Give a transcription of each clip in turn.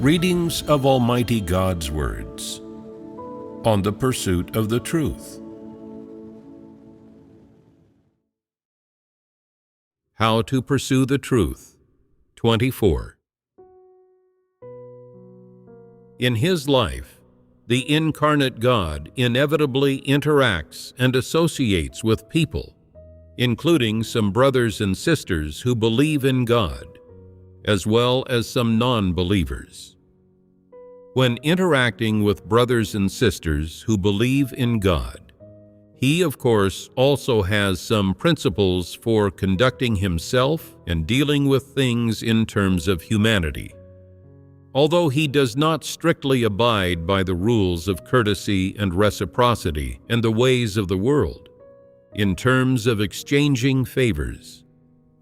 Readings of Almighty God's words on the pursuit of the truth. How to pursue the truth. 24. In his life, the incarnate God inevitably interacts and associates with people, including some brothers and sisters who believe in God, as well as some non-believers. When interacting with brothers and sisters who believe in God, he, of course, also has some principles for conducting himself and dealing with things in terms of humanity. Although he does not strictly abide by the rules of courtesy and reciprocity and the ways of the world, in terms of exchanging favors,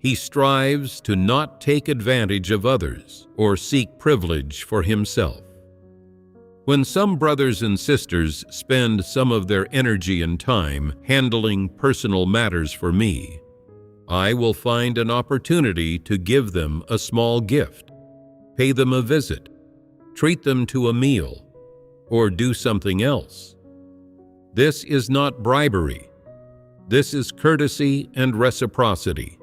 he strives to not take advantage of others or seek privilege for himself. When some brothers and sisters spend some of their energy and time handling personal matters for me, I will find an opportunity to give them a small gift, pay them a visit, treat them to a meal, or do something else. This is not bribery. This is courtesy and reciprocity,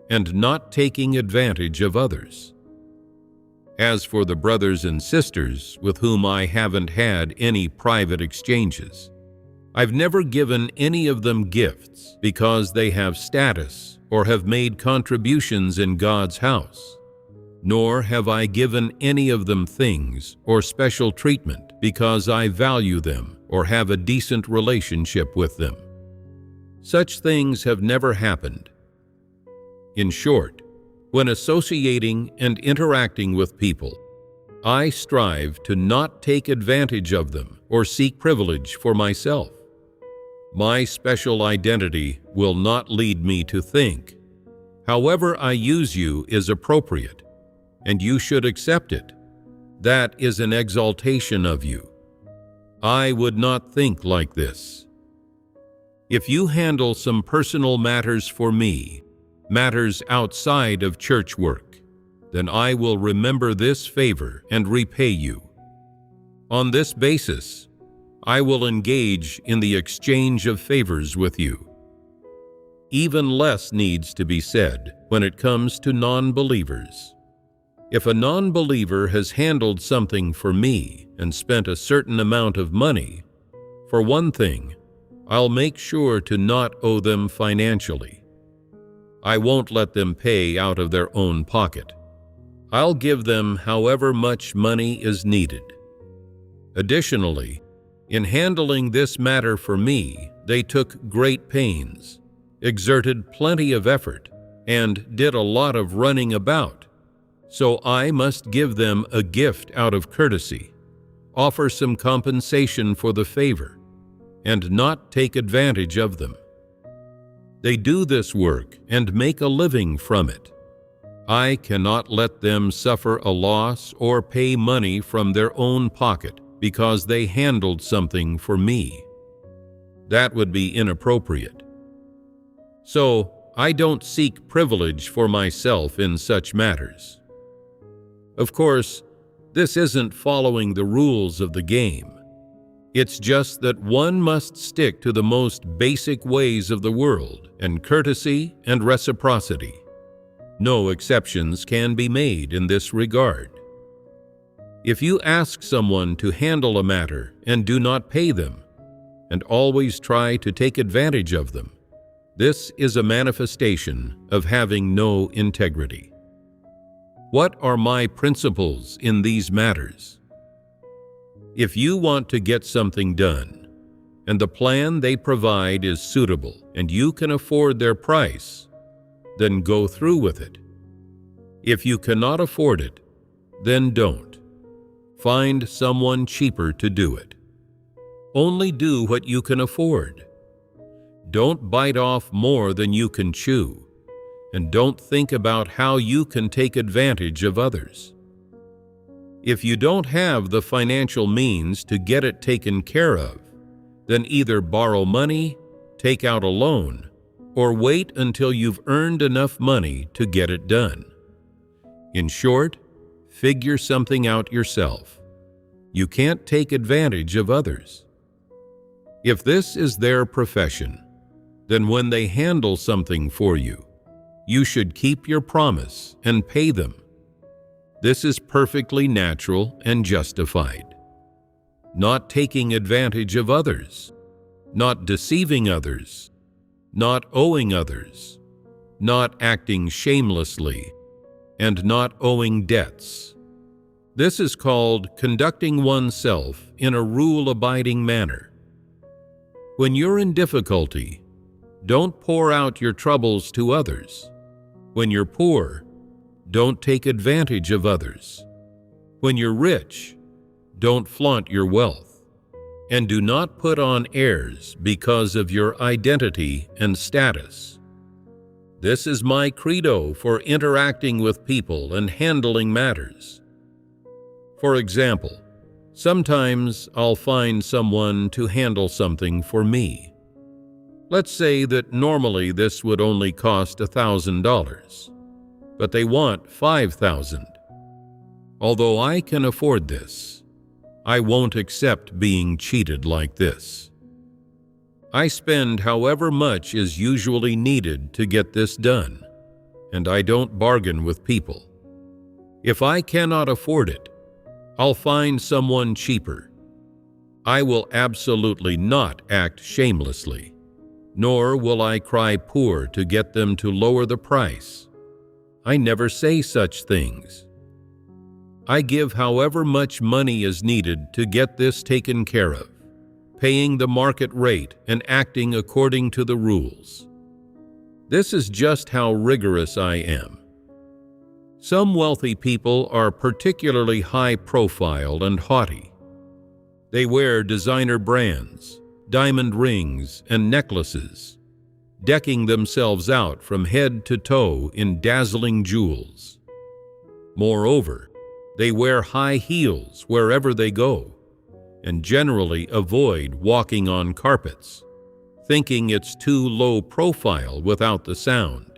and not taking advantage of others. As for the brothers and sisters with whom I haven't had any private exchanges, I've never given any of them gifts because they have status or have made contributions in God's house, nor have I given any of them things or special treatment because I value them or have a decent relationship with them. Such things have never happened. In short, when associating and interacting with people, I strive to not take advantage of them or seek privilege for myself. My special identity will not lead me to think, however I use you is appropriate, and you should accept it. That is an exaltation of you. I would not think like this. If you handle some personal matters for me, matters outside of church work, then I will remember this favor and repay you. On this basis, I will engage in the exchange of favors with you. Even less needs to be said when it comes to non-believers. If a non-believer has handled something for me and spent a certain amount of money, for one thing, I'll make sure to not owe them financially. I won't let them pay out of their own pocket. I'll give them however much money is needed. Additionally, in handling this matter for me, they took great pains, exerted plenty of effort, and did a lot of running about. So I must give them a gift out of courtesy, offer some compensation for the favor, and not take advantage of them. They do this work and make a living from it. I cannot let them suffer a loss or pay money from their own pocket because they handled something for me. That would be inappropriate. So, I don't seek privilege for myself in such matters. Of course, this isn't following the rules of the game. It's just that one must stick to the most basic ways of the world and courtesy and reciprocity. No exceptions can be made in this regard. If you ask someone to handle a matter and do not pay them, and always try to take advantage of them, this is a manifestation of having no integrity. What are my principles in these matters? If you want to get something done, and the plan they provide is suitable and you can afford their price, then go through with it. If you cannot afford it, then don't. Find someone cheaper to do it. Only do what you can afford. Don't bite off more than you can chew, and don't think about how you can take advantage of others. If you don't have the financial means to get it taken care of, then either borrow money, take out a loan, or wait until you've earned enough money to get it done. In short, figure something out yourself. You can't take advantage of others. If this is their profession, then when they handle something for you, you should keep your promise and pay them. This is perfectly natural and justified. Not taking advantage of others, not deceiving others, not owing others, not acting shamelessly, and not owing debts. This is called conducting oneself in a rule-abiding manner. When you're in difficulty, don't pour out your troubles to others. When you're poor, don't take advantage of others. When you're rich, don't flaunt your wealth. And do not put on airs because of your identity and status. This is my credo for interacting with people and handling matters. For example, sometimes I'll find someone to handle something for me. Let's say that normally this would only cost $1,000, but they want $5,000. Although I can afford this, I won't accept being cheated like this. I spend however much is usually needed to get this done, and I don't bargain with people. If I cannot afford it, I'll find someone cheaper. I will absolutely not act shamelessly, nor will I cry poor to get them to lower the price. I never say such things. I give however much money is needed to get this taken care of, paying the market rate and acting according to the rules. This is just how rigorous I am. Some wealthy people are particularly high-profile and haughty. They wear designer brands, diamond rings, and necklaces, decking themselves out from head to toe in dazzling jewels. Moreover, they wear high heels wherever they go, and generally avoid walking on carpets, thinking it's too low profile without the sound.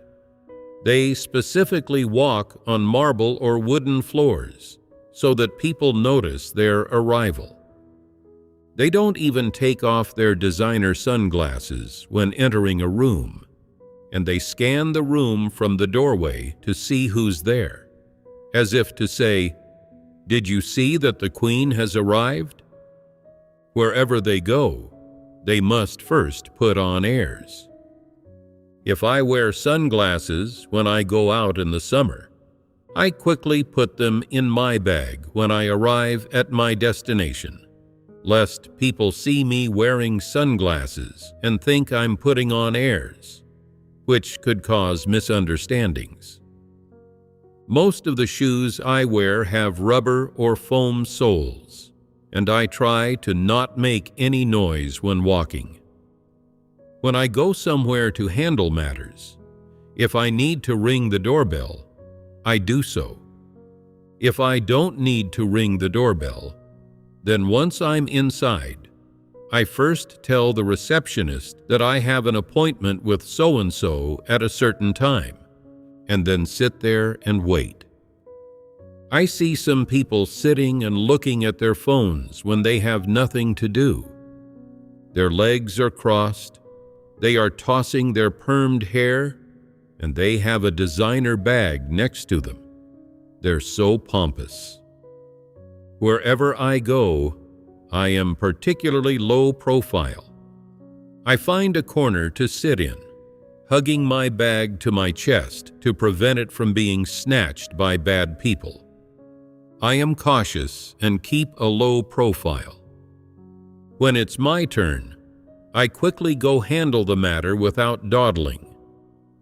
They specifically walk on marble or wooden floors so that people notice their arrival. They don't even take off their designer sunglasses when entering a room, and they scan the room from the doorway to see who's there, as if to say, "Did you see that the Queen has arrived?" Wherever they go, they must first put on airs. If I wear sunglasses when I go out in the summer, I quickly put them in my bag when I arrive at my destination, lest people see me wearing sunglasses and think I'm putting on airs, which could cause misunderstandings. Most of the shoes I wear have rubber or foam soles, and I try to not make any noise when walking. When I go somewhere to handle matters, if I need to ring the doorbell, I do so. If I don't need to ring the doorbell, then once I'm inside, I first tell the receptionist that I have an appointment with so-and-so at a certain time, and then sit there and wait. I see some people sitting and looking at their phones when they have nothing to do. Their legs are crossed, they are tossing their permed hair, and they have a designer bag next to them. They're so pompous. Wherever I go, I am particularly low profile. I find a corner to sit in, hugging my bag to my chest to prevent it from being snatched by bad people. I am cautious and keep a low profile. When it's my turn, I quickly go handle the matter without dawdling,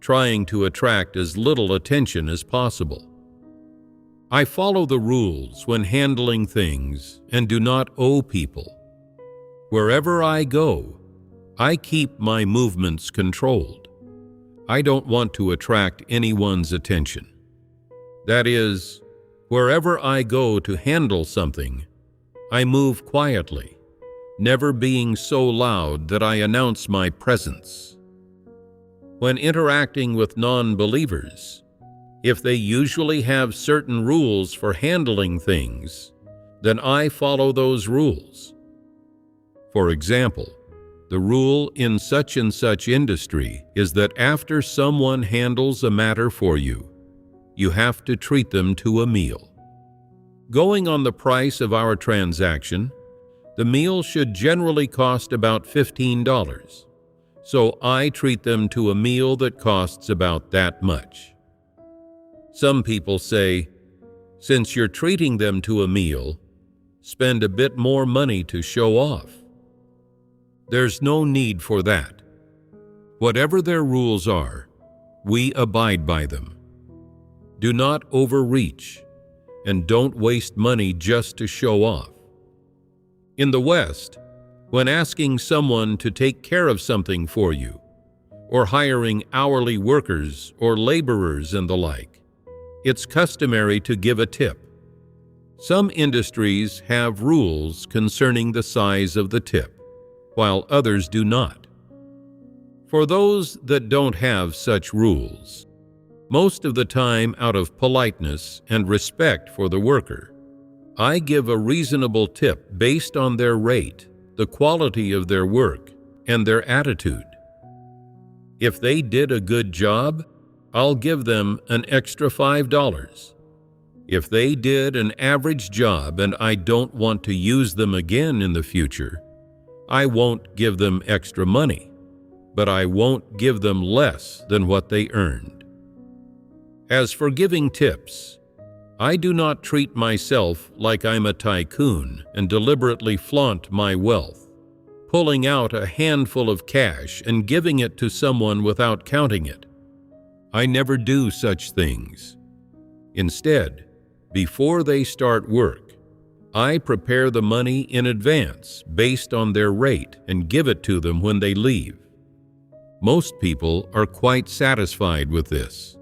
trying to attract as little attention as possible. I follow the rules when handling things and do not owe people. Wherever I go, I keep my movements controlled. I don't want to attract anyone's attention. That is, wherever I go to handle something, I move quietly, never being so loud that I announce my presence. When interacting with non-believers, If they usually have certain rules for handling things, then I follow those rules. For example, the rule in such and such industry is that after someone handles a matter for you, you have to treat them to a meal. Going on the price of our transaction, the meal should generally cost about $15, so I treat them to a meal that costs about that much. Some people say, since you're treating them to a meal, spend a bit more money to show off. There's no need for that. Whatever their rules are, we abide by them. Do not overreach, and don't waste money just to show off. In the West, when asking someone to take care of something for you, or hiring hourly workers or laborers and the like, it's customary to give a tip. Some industries have rules concerning the size of the tip, while others do not. For those that don't have such rules, most of the time out of politeness and respect for the worker, I give a reasonable tip based on their rate, the quality of their work, and their attitude. If they did a good job, I'll give them an extra $5. If they did an average job and I don't want to use them again in the future, I won't give them extra money, but I won't give them less than what they earned. As for giving tips, I do not treat myself like I'm a tycoon and deliberately flaunt my wealth, pulling out a handful of cash and giving it to someone without counting it. I never do such things. Instead, before they start work, I prepare the money in advance based on their rate and give it to them when they leave. Most people are quite satisfied with this.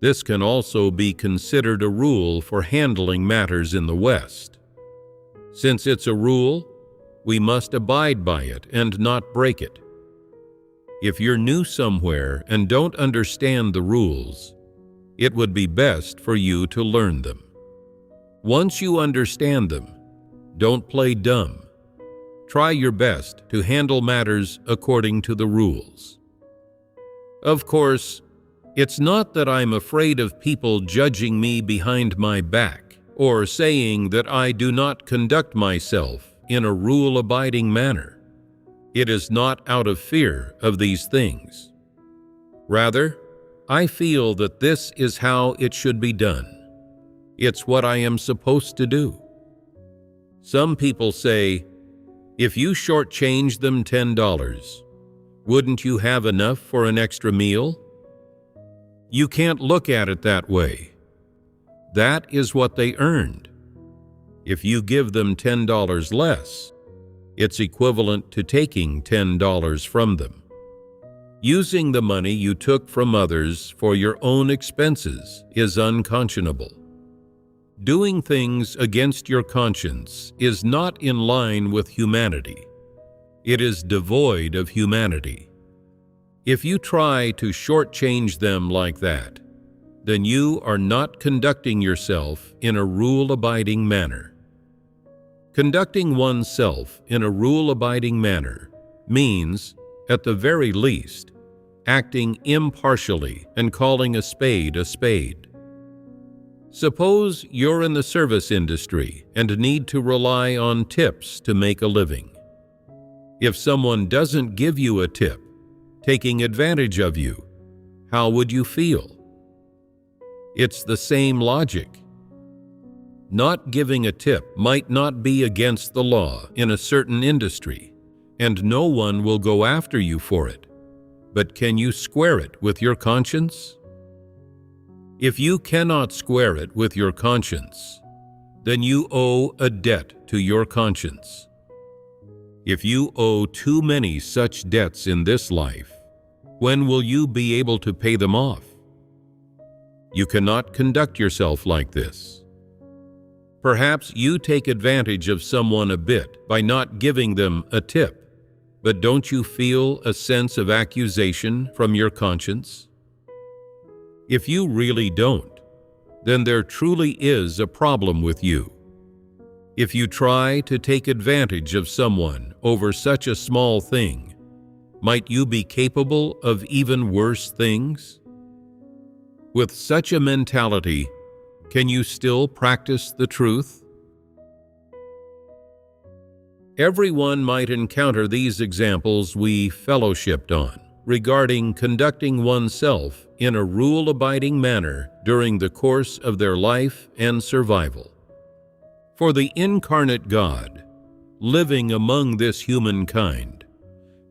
This can also be considered a rule for handling matters in the West. Since it's a rule, we must abide by it and not break it. If you're new somewhere and don't understand the rules, it would be best for you to learn them. Once you understand them, don't play dumb. Try your best to handle matters according to the rules. Of course, it's not that I'm afraid of people judging me behind my back or saying that I do not conduct myself in a rule-abiding manner. It is not out of fear of these things. Rather, I feel that this is how it should be done. It's what I am supposed to do. Some people say, if you shortchange them $10, wouldn't you have enough for an extra meal? You can't look at it that way. That is what they earned. If you give them $10 less, it's equivalent to taking $10 from them. Using the money you took from others for your own expenses is unconscionable. Doing things against your conscience is not in line with humanity. It is devoid of humanity. If you try to shortchange them like that, then you are not conducting yourself in a rule-abiding manner. Conducting oneself in a rule-abiding manner means, at the very least, acting impartially and calling a spade a spade. Suppose you're in the service industry and need to rely on tips to make a living. If someone doesn't give you a tip, taking advantage of you, how would you feel? It's the same logic. Not giving a tip might not be against the law in a certain industry, and no one will go after you for it. But can you square it with your conscience? If you cannot square it with your conscience, then you owe a debt to your conscience. If you owe too many such debts in this life, when will you be able to pay them off? You cannot conduct yourself like this. Perhaps you take advantage of someone a bit by not giving them a tip, but don't you feel a sense of accusation from your conscience? If you really don't, then there truly is a problem with you. If you try to take advantage of someone over such a small thing, might you be capable of even worse things? With such a mentality, can you still practice the truth? Everyone might encounter these examples we fellowshipped on regarding conducting oneself in a rule-abiding manner during the course of their life and survival. For the incarnate God, living among this humankind,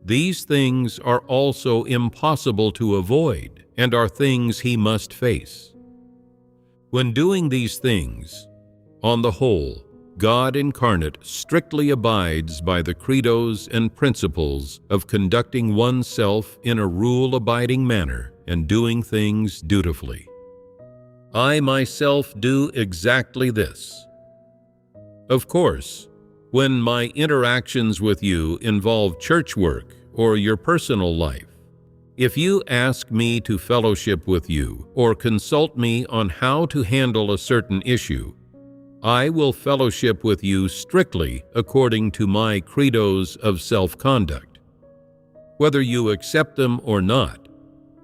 these things are also impossible to avoid and are things he must face. When doing these things, on the whole, God incarnate strictly abides by the credos and principles of conducting oneself in a rule-abiding manner and doing things dutifully. I myself do exactly this. Of course, when my interactions with you involve church work or your personal life, if you ask me to fellowship with you or consult me on how to handle a certain issue, I will fellowship with you strictly according to my credos of self-conduct. Whether you accept them or not,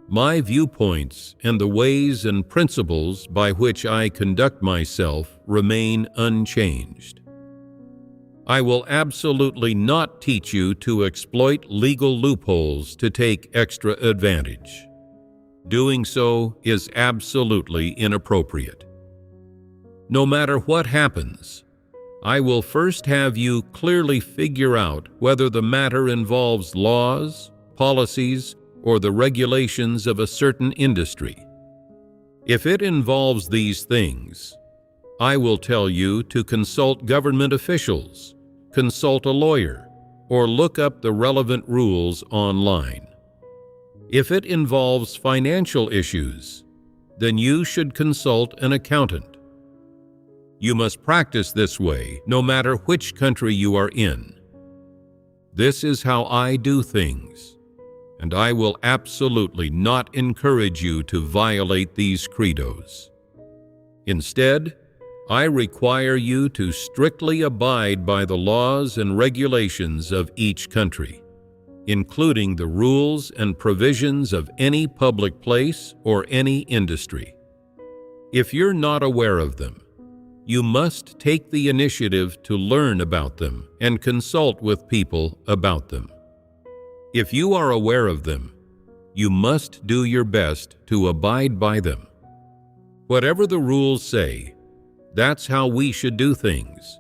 my viewpoints and the ways and principles by which I conduct myself remain unchanged. I will absolutely not teach you to exploit legal loopholes to take extra advantage. Doing so is absolutely inappropriate. No matter what happens, I will first have you clearly figure out whether the matter involves laws, policies, or the regulations of a certain industry. If it involves these things, I will tell you to consult government officials, consult a lawyer, or look up the relevant rules online. If it involves financial issues, then you should consult an accountant. You must practice this way no matter which country you are in. This is how I do things, and I will absolutely not encourage you to violate these credos. Instead, I require you to strictly abide by the laws and regulations of each country, including the rules and provisions of any public place or any industry. If you're not aware of them, you must take the initiative to learn about them and consult with people about them. If you are aware of them, you must do your best to abide by them. Whatever the rules say, that's how we should do things.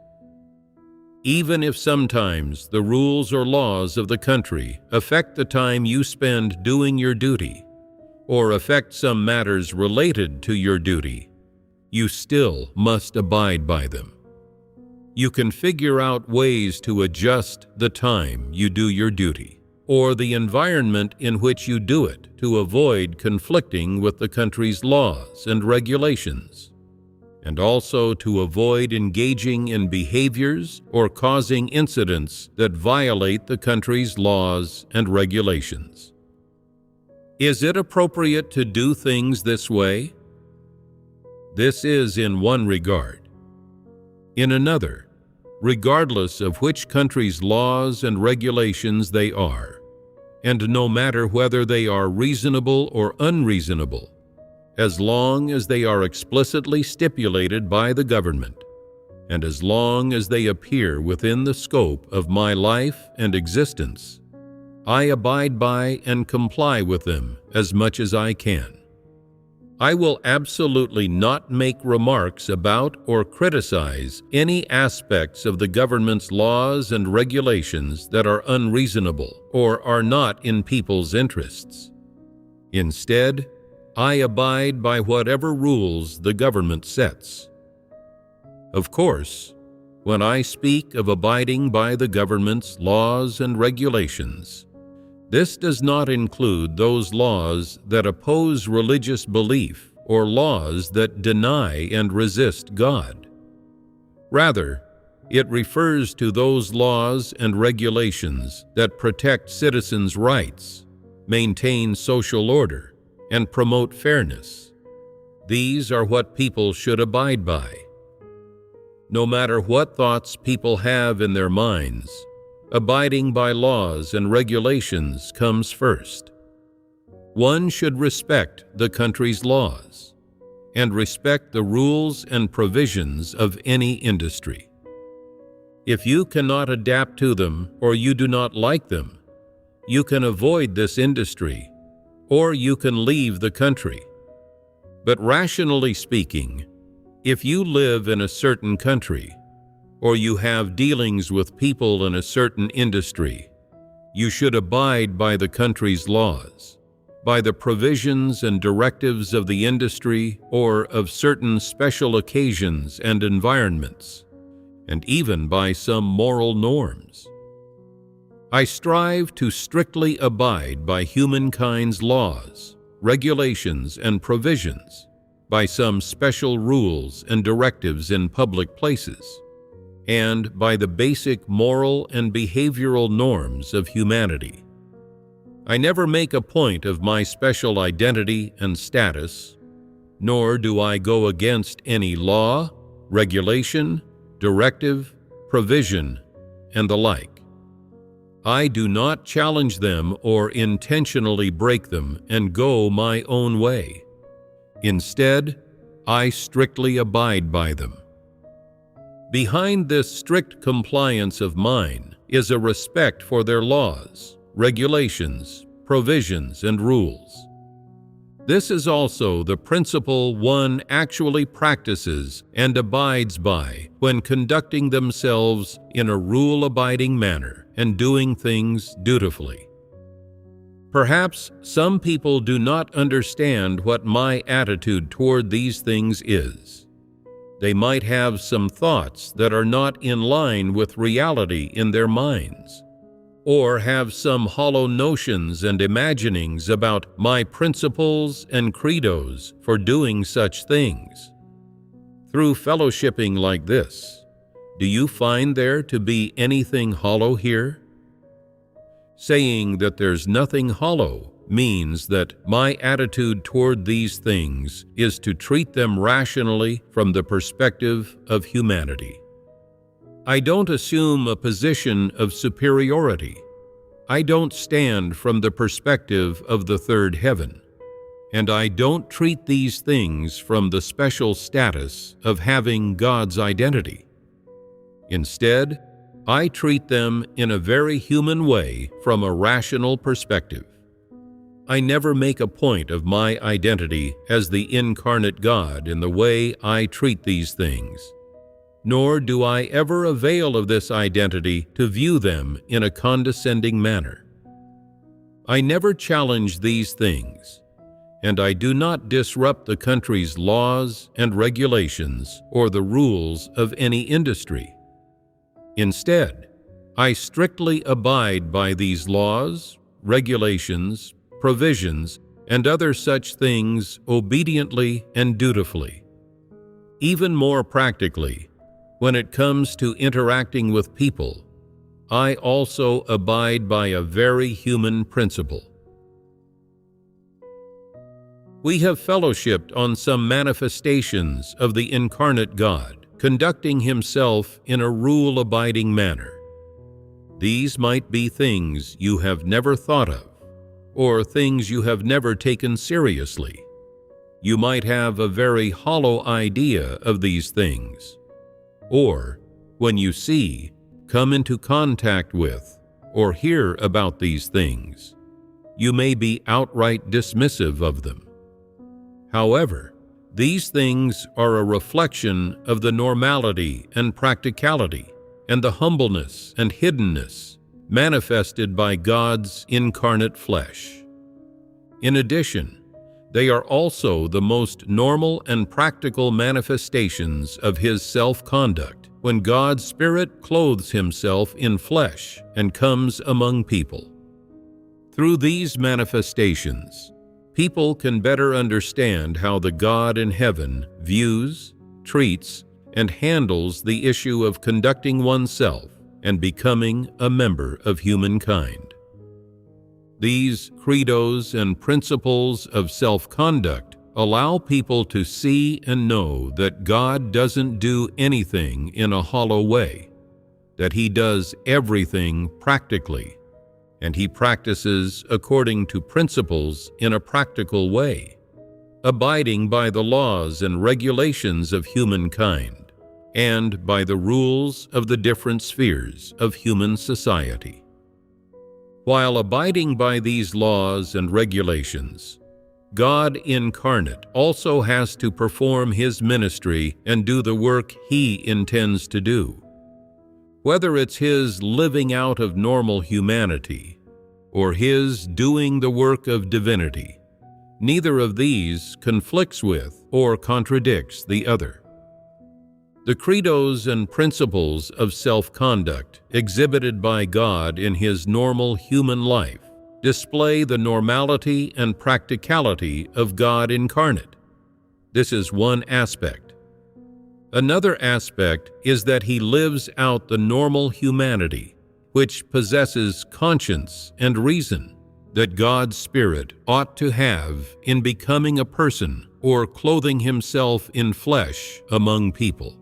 Even if sometimes the rules or laws of the country affect the time you spend doing your duty, or affect some matters related to your duty, you still must abide by them. You can figure out ways to adjust the time you do your duty, or the environment in which you do it to avoid conflicting with the country's laws and regulations, and also to avoid engaging in behaviors or causing incidents that violate the country's laws and regulations. Is it appropriate to do things this way? This is in one regard. In another, regardless of which country's laws and regulations they are, and no matter whether they are reasonable or unreasonable, as long as they are explicitly stipulated by the government, and as long as they appear within the scope of my life and existence, I abide by and comply with them as much as I can. I will absolutely not make remarks about or criticize any aspects of the government's laws and regulations that are unreasonable or are not in people's interests. Instead, I abide by whatever rules the government sets. Of course, when I speak of abiding by the government's laws and regulations, this does not include those laws that oppose religious belief or laws that deny and resist God. Rather, it refers to those laws and regulations that protect citizens' rights, maintain social order, and promote fairness, These are what people should abide by. No matter what thoughts people have in their minds, abiding by laws and regulations comes first. One should respect the country's laws and respect the rules and provisions of any industry. If you cannot adapt to them or you do not like them, you can avoid this industry or you can leave the country. But rationally speaking, if you live in a certain country or you have dealings with people in a certain industry, you should abide by the country's laws, by the provisions and directives of the industry or of certain special occasions and environments, and even by some moral norms. I strive to strictly abide by humankind's laws, regulations, and provisions, by some special rules and directives in public places, and by the basic moral and behavioral norms of humanity. I never make a point of my special identity and status, nor do I go against any law, regulation, directive, provision, and the like. I do not challenge them or intentionally break them and go my own way. Instead, I strictly abide by them. Behind this strict compliance of mine is a respect for their laws, regulations, provisions, and rules. This is also the principle one actually practices and abides by when conducting themselves in a rule-abiding manner and doing things dutifully. Perhaps some people do not understand what my attitude toward these things is. They might have some thoughts that are not in line with reality in their minds, or have some hollow notions and imaginings about my principles and credos for doing such things. Through fellowshipping like this, do you find there to be anything hollow here? Saying that there's nothing hollow means that my attitude toward these things is to treat them rationally from the perspective of humanity. I don't assume a position of superiority. I don't stand from the perspective of the third heaven, and I don't treat these things from the special status of having God's identity. Instead, I treat them in a very human way from a rational perspective. I never make a point of my identity as the incarnate God in the way I treat these things, nor do I ever avail of this identity to view them in a condescending manner. I never challenge these things, and I do not disrupt the country's laws and regulations or the rules of any industry. Instead, I strictly abide by these laws, regulations, provisions, and other such things obediently and dutifully. Even more practically, when it comes to interacting with people, I also abide by a very human principle. We have fellowshipped on some manifestations of the incarnate God, conducting himself in a rule-abiding manner. These might be things you have never thought of, or things you have never taken seriously. You might have a very hollow idea of these things, or, when you see, come into contact with, or hear about these things, you may be outright dismissive of them. However, these things are a reflection of the normality and practicality and the humbleness and hiddenness manifested by God's incarnate flesh. In addition, they are also the most normal and practical manifestations of his self-conduct when God's Spirit clothes himself in flesh and comes among people. Through these manifestations, people can better understand how the God in heaven views, treats, and handles the issue of conducting oneself and becoming a member of humankind. These credos and principles of self-conduct allow people to see and know that God doesn't do anything in a hollow way, that He does everything practically, and He practices according to principles in a practical way, abiding by the laws and regulations of humankind, and by the rules of the different spheres of human society. While abiding by these laws and regulations, God incarnate also has to perform His ministry and do the work He intends to do. Whether it's His living out of normal humanity or His doing the work of divinity, neither of these conflicts with or contradicts the other. The credos and principles of self-conduct exhibited by God in His normal human life display the normality and practicality of God incarnate. This is one aspect. Another aspect is that He lives out the normal humanity, which possesses conscience and reason, that God's Spirit ought to have in becoming a person or clothing Himself in flesh among people.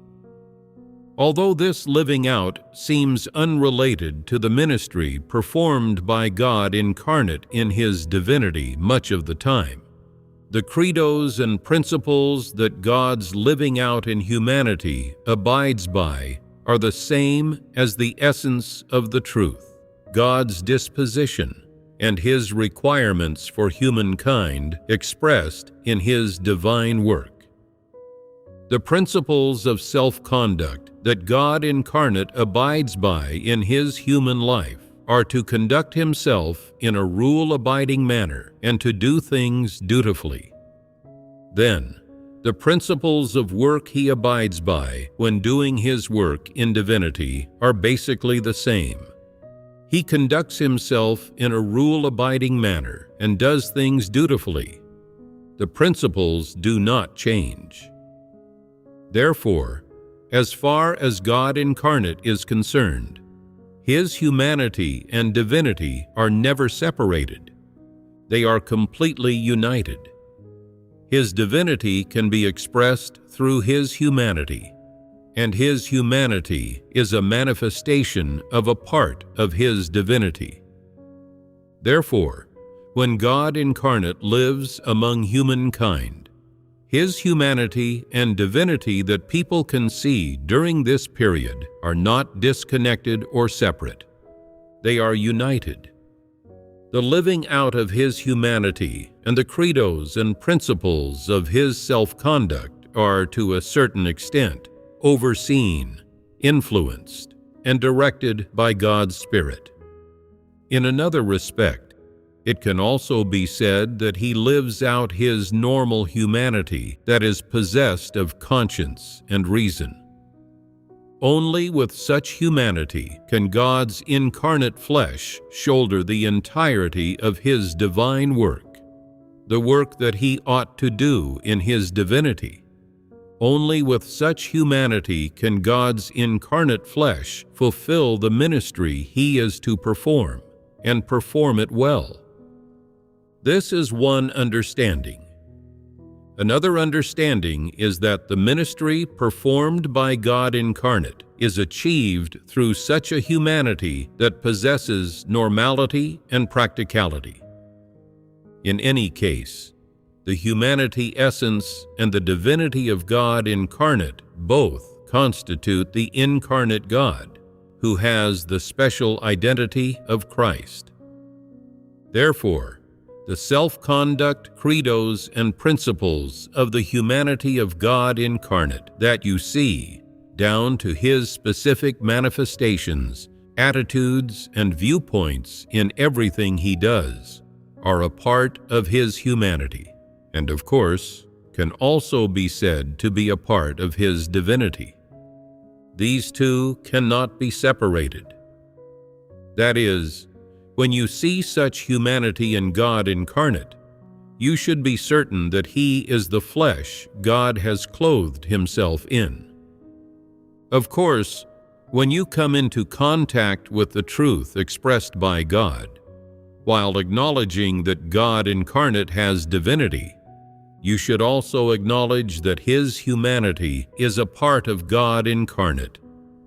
Although this living out seems unrelated to the ministry performed by God incarnate in His divinity much of the time, the credos and principles that God's living out in humanity abides by are the same as the essence of the truth, God's disposition, and His requirements for humankind expressed in His divine work. The principles of self-conduct that God incarnate abides by in His human life are to conduct Himself in a rule-abiding manner and to do things dutifully. Then, the principles of work He abides by when doing His work in divinity are basically the same. He conducts Himself in a rule-abiding manner and does things dutifully. The principles do not change. Therefore, as far as God incarnate is concerned, His humanity and divinity are never separated. They are completely united. His divinity can be expressed through His humanity, and His humanity is a manifestation of a part of His divinity. Therefore, when God incarnate lives among humankind, His humanity and divinity that people can see during this period are not disconnected or separate. They are united. The living out of His humanity and the credos and principles of His self-conduct are, to a certain extent, overseen, influenced, and directed by God's Spirit. In another respect, it can also be said that He lives out His normal humanity that is possessed of conscience and reason. Only with such humanity can God's incarnate flesh shoulder the entirety of His divine work, the work that He ought to do in His divinity. Only with such humanity can God's incarnate flesh fulfill the ministry He is to perform, and perform it well. This is one understanding. Another understanding is that the ministry performed by God incarnate is achieved through such a humanity that possesses normality and practicality. In any case, the humanity essence and the divinity of God incarnate both constitute the incarnate God, who has the special identity of Christ. Therefore, the self-conduct, credos, and principles of the humanity of God incarnate that you see, down to His specific manifestations, attitudes, and viewpoints in everything He does, are a part of His humanity, and of course, can also be said to be a part of His divinity. These two cannot be separated. That is, when you see such humanity in God incarnate, you should be certain that He is the flesh God has clothed Himself in. Of course, when you come into contact with the truth expressed by God, while acknowledging that God incarnate has divinity, you should also acknowledge that his humanity is a part of God incarnate,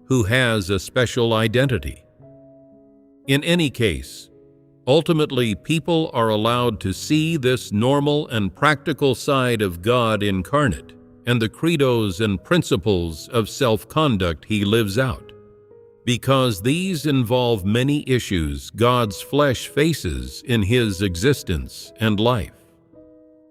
who has a special identity. In any case, ultimately people are allowed to see this normal and practical side of God incarnate and the credos and principles of self-conduct he lives out, because these involve many issues God's flesh faces in his existence and life.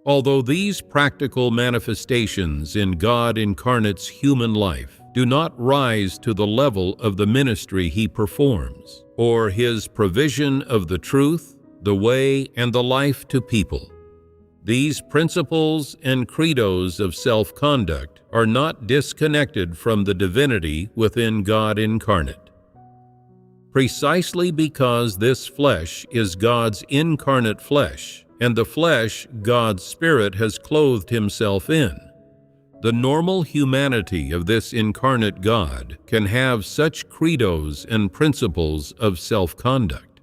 Although these practical manifestations in God incarnate's human life do not rise to the level of the ministry he performs, or his provision of the truth, the way, and the life to people, these principles and credos of self-conduct are not disconnected from the divinity within God incarnate. Precisely because this flesh is God's incarnate flesh, and the flesh God's Spirit has clothed himself in, the normal humanity of this incarnate God can have such credos and principles of self-conduct.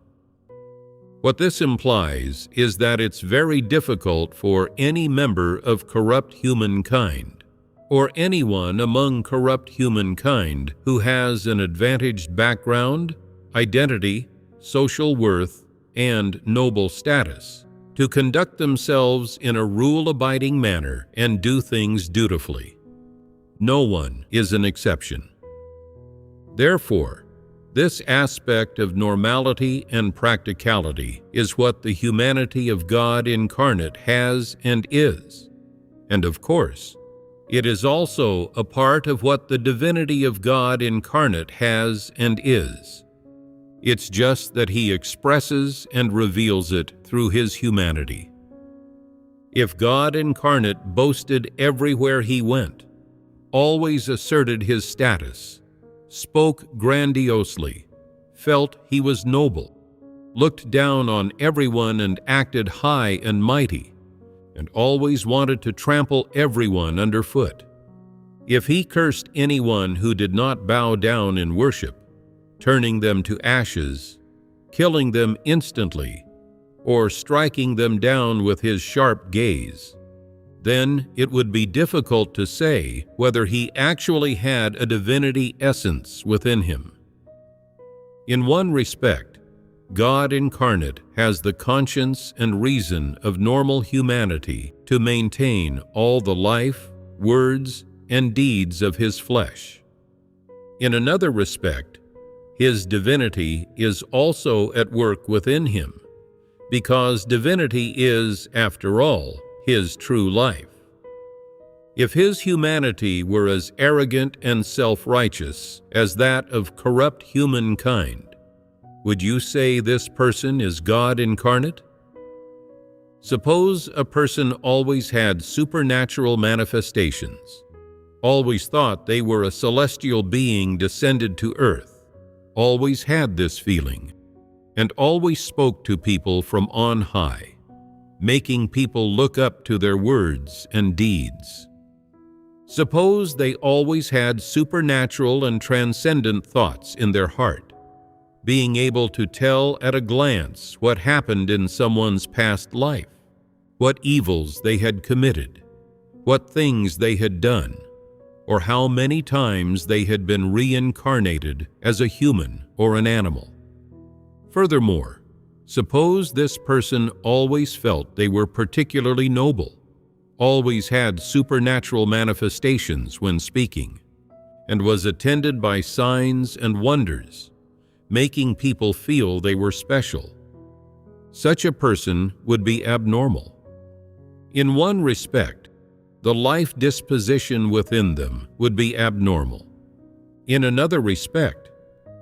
What this implies is that it's very difficult for any member of corrupt humankind, or anyone among corrupt humankind who has an advantaged background, identity, social worth, and noble status, to conduct themselves in a rule-abiding manner and do things dutifully. No one is an exception. Therefore, this aspect of normality and practicality is what the humanity of God incarnate has and is. And of course, it is also a part of what the divinity of God incarnate has and is. It's just that he expresses and reveals it through his humanity. If God incarnate boasted everywhere he went, always asserted his status, spoke grandiosely, felt he was noble, looked down on everyone and acted high and mighty, and always wanted to trample everyone underfoot, if he cursed anyone who did not bow down in worship, turning them to ashes, killing them instantly, or striking them down with his sharp gaze, then it would be difficult to say whether he actually had a divinity essence within him. In one respect, God incarnate has the conscience and reason of normal humanity to maintain all the life, words, and deeds of his flesh. In another respect, his divinity is also at work within him, because divinity is, after all, his true life. If his humanity were as arrogant and self-righteous as that of corrupt humankind, would you say this person is God incarnate? Suppose a person always had supernatural manifestations, always thought they were a celestial being descended to earth, always had this feeling, and always spoke to people from on high, making people look up to their words and deeds. Suppose they always had supernatural and transcendent thoughts in their heart, being able to tell at a glance what happened in someone's past life, what evils they had committed, what things they had done, or how many times they had been reincarnated as a human or an animal. Furthermore, suppose this person always felt they were particularly noble, always had supernatural manifestations when speaking, and was attended by signs and wonders, making people feel they were special. Such a person would be abnormal. In one respect, the life disposition within them would be abnormal. In another respect,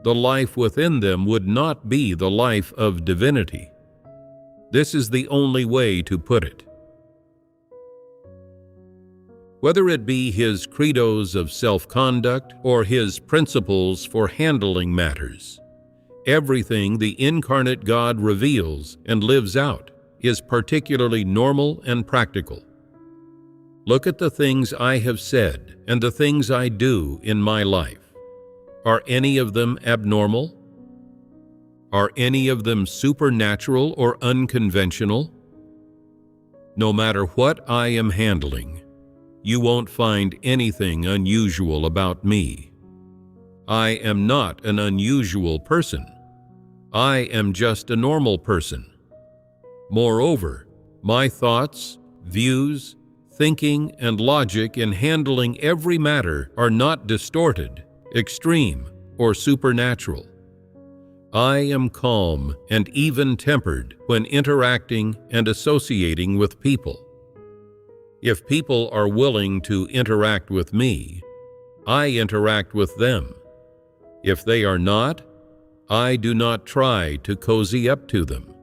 the life within them would not be the life of divinity. This is the only way to put it. Whether it be his credos of self-conduct or his principles for handling matters, everything the incarnate God reveals and lives out is particularly normal and practical. Look at the things I have said and the things I do in my life. Are any of them abnormal? Are any of them supernatural or unconventional? No matter what I am handling, you won't find anything unusual about me. I am not an unusual person. I am just a normal person. Moreover, my thoughts, views, thinking, and logic in handling every matter are not distorted, extreme, or supernatural. I am calm and even-tempered when interacting and associating with people. If people are willing to interact with me, I interact with them. If they are not, I do not try to cozy up to them.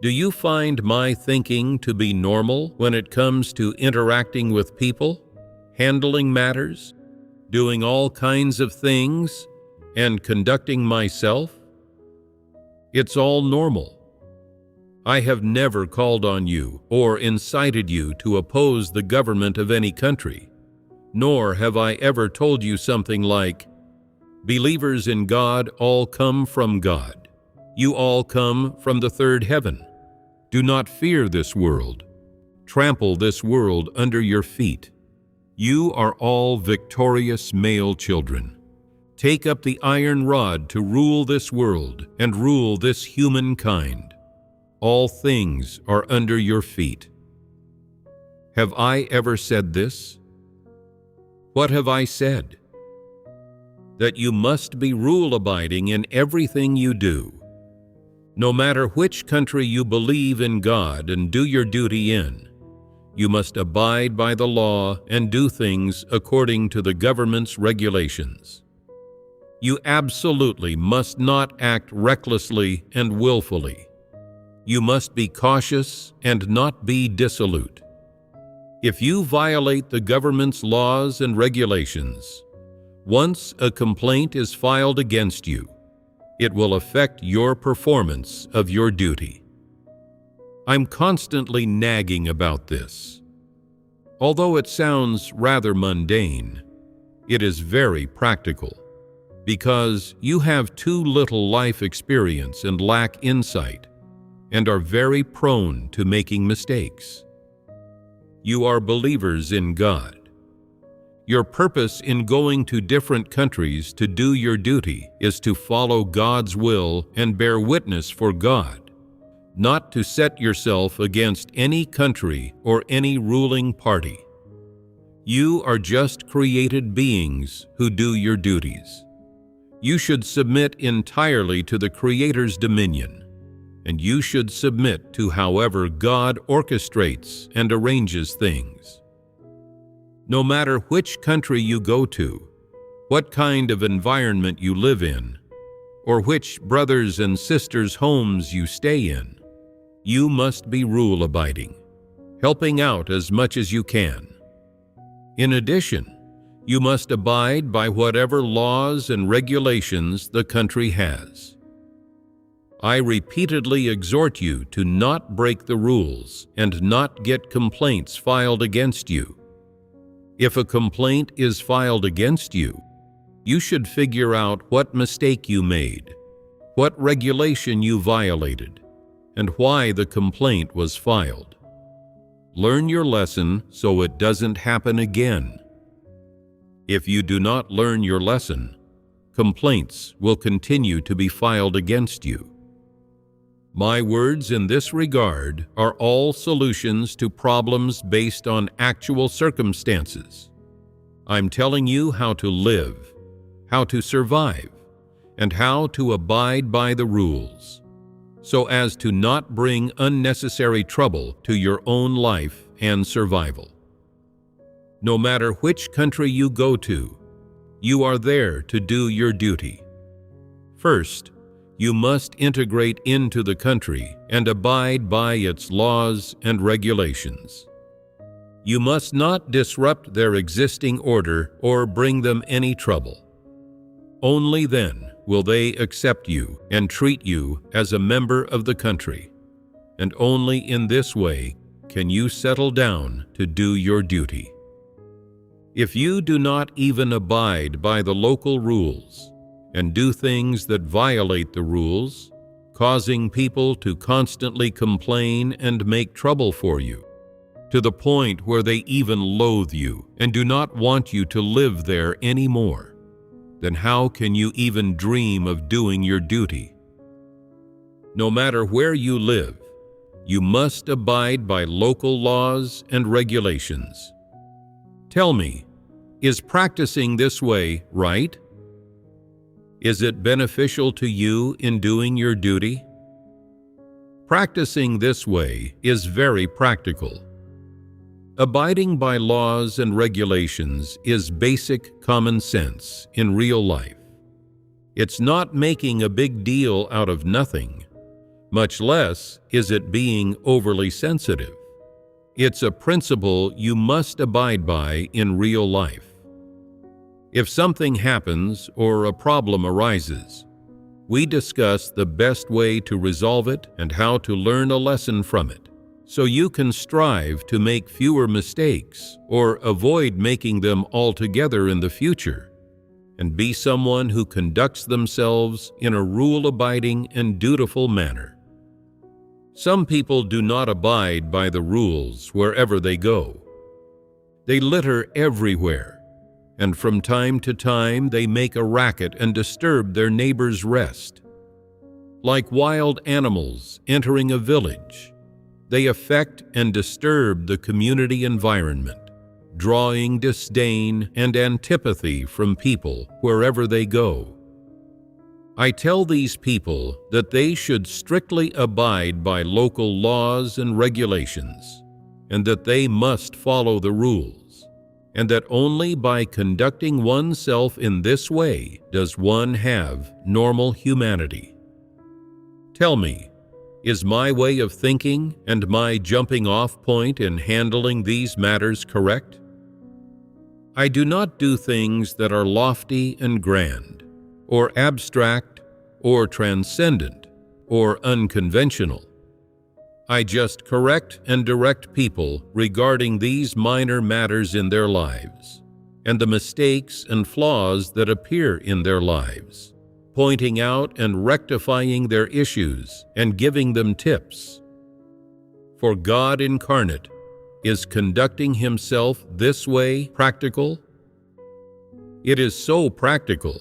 Do you find my thinking to be normal when it comes to interacting with people, handling matters, doing all kinds of things, and conducting myself? It's all normal. I have never called on you or incited you to oppose the government of any country, nor have I ever told you something like, "Believers in God all come from God. You all come from the third heaven. Do not fear this world. Trample this world under your feet. You are all victorious male children. Take up the iron rod to rule this world and rule this humankind. All things are under your feet." Have I ever said this? What have I said? That you must be rule-abiding in everything you do. No matter which country you believe in God and do your duty in, you must abide by the law and do things according to the government's regulations. You absolutely must not act recklessly and willfully. You must be cautious and not be dissolute. If you violate the government's laws and regulations, once a complaint is filed against you, it will affect your performance of your duty. I'm constantly nagging about this. Although it sounds rather mundane, it is very practical, because you have too little life experience and lack insight, and are very prone to making mistakes. You are believers in God. Your purpose in going to different countries to do your duty is to follow God's will and bear witness for God, not to set yourself against any country or any ruling party. You are just created beings who do your duties. You should submit entirely to the Creator's dominion, and you should submit to however God orchestrates and arranges things. No matter which country you go to, what kind of environment you live in, or which brothers and sisters' homes you stay in, you must be rule-abiding, helping out as much as you can. In addition, you must abide by whatever laws and regulations the country has. I repeatedly exhort you to not break the rules and not get complaints filed against you. If a complaint is filed against you, you should figure out what mistake you made, what regulation you violated, and why the complaint was filed. Learn your lesson so it doesn't happen again. If you do not learn your lesson, complaints will continue to be filed against you. My words in this regard are all solutions to problems based on actual circumstances. I'm telling you how to live, how to survive, and how to abide by the rules, so as to not bring unnecessary trouble to your own life and survival. No matter which country you go to, you are there to do your duty. First, you must integrate into the country and abide by its laws and regulations. You must not disrupt their existing order or bring them any trouble. Only then will they accept you and treat you as a member of the country, and only in this way can you settle down to do your duty. If you do not even abide by the local rules and do things that violate the rules, causing people to constantly complain and make trouble for you, to the point where they even loathe you and do not want you to live there anymore, then how can you even dream of doing your duty? No matter where you live, you must abide by local laws and regulations. Tell me, is practicing this way right? Is it beneficial to you in doing your duty? Practicing this way is very practical. Abiding by laws and regulations is basic common sense in real life. It's not making a big deal out of nothing, much less is it being overly sensitive. It's a principle you must abide by in real life. If something happens or a problem arises, we discuss the best way to resolve it and how to learn a lesson from it, so you can strive to make fewer mistakes or avoid making them altogether in the future, and be someone who conducts themselves in a rule-abiding and dutiful manner. Some people do not abide by the rules wherever they go. They litter everywhere, and from time to time they make a racket and disturb their neighbor's rest. Like wild animals entering a village, they affect and disturb the community environment, drawing disdain and antipathy from people wherever they go. I tell these people that they should strictly abide by local laws and regulations, and that they must follow the rules, and that only by conducting oneself in this way does one have normal humanity. Tell me, is my way of thinking and my jumping-off point in handling these matters correct? I do not do things that are lofty and grand, or abstract, or transcendent, or unconventional. I just correct and direct people regarding these minor matters in their lives, and the mistakes and flaws that appear in their lives, pointing out and rectifying their issues and giving them tips. For God incarnate is conducting himself this way practical? It is so practical.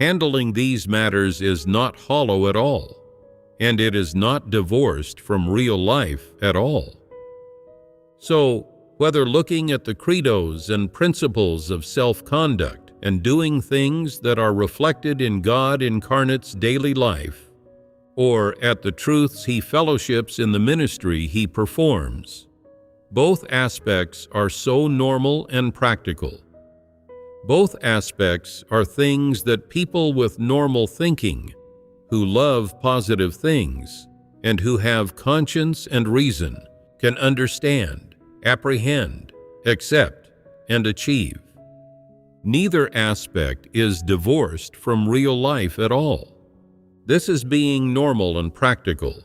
Handling these matters is not hollow at all, and it is not divorced from real life at all. So, whether looking at the credos and principles of self-conduct and doing things that are reflected in God incarnate's daily life, or at the truths he fellowships in the ministry he performs, both aspects are so normal and practical. Both aspects are things that people with normal thinking, who love positive things, and who have conscience and reason, can understand, apprehend, accept, and achieve. Neither aspect is divorced from real life at all. This is being normal and practical,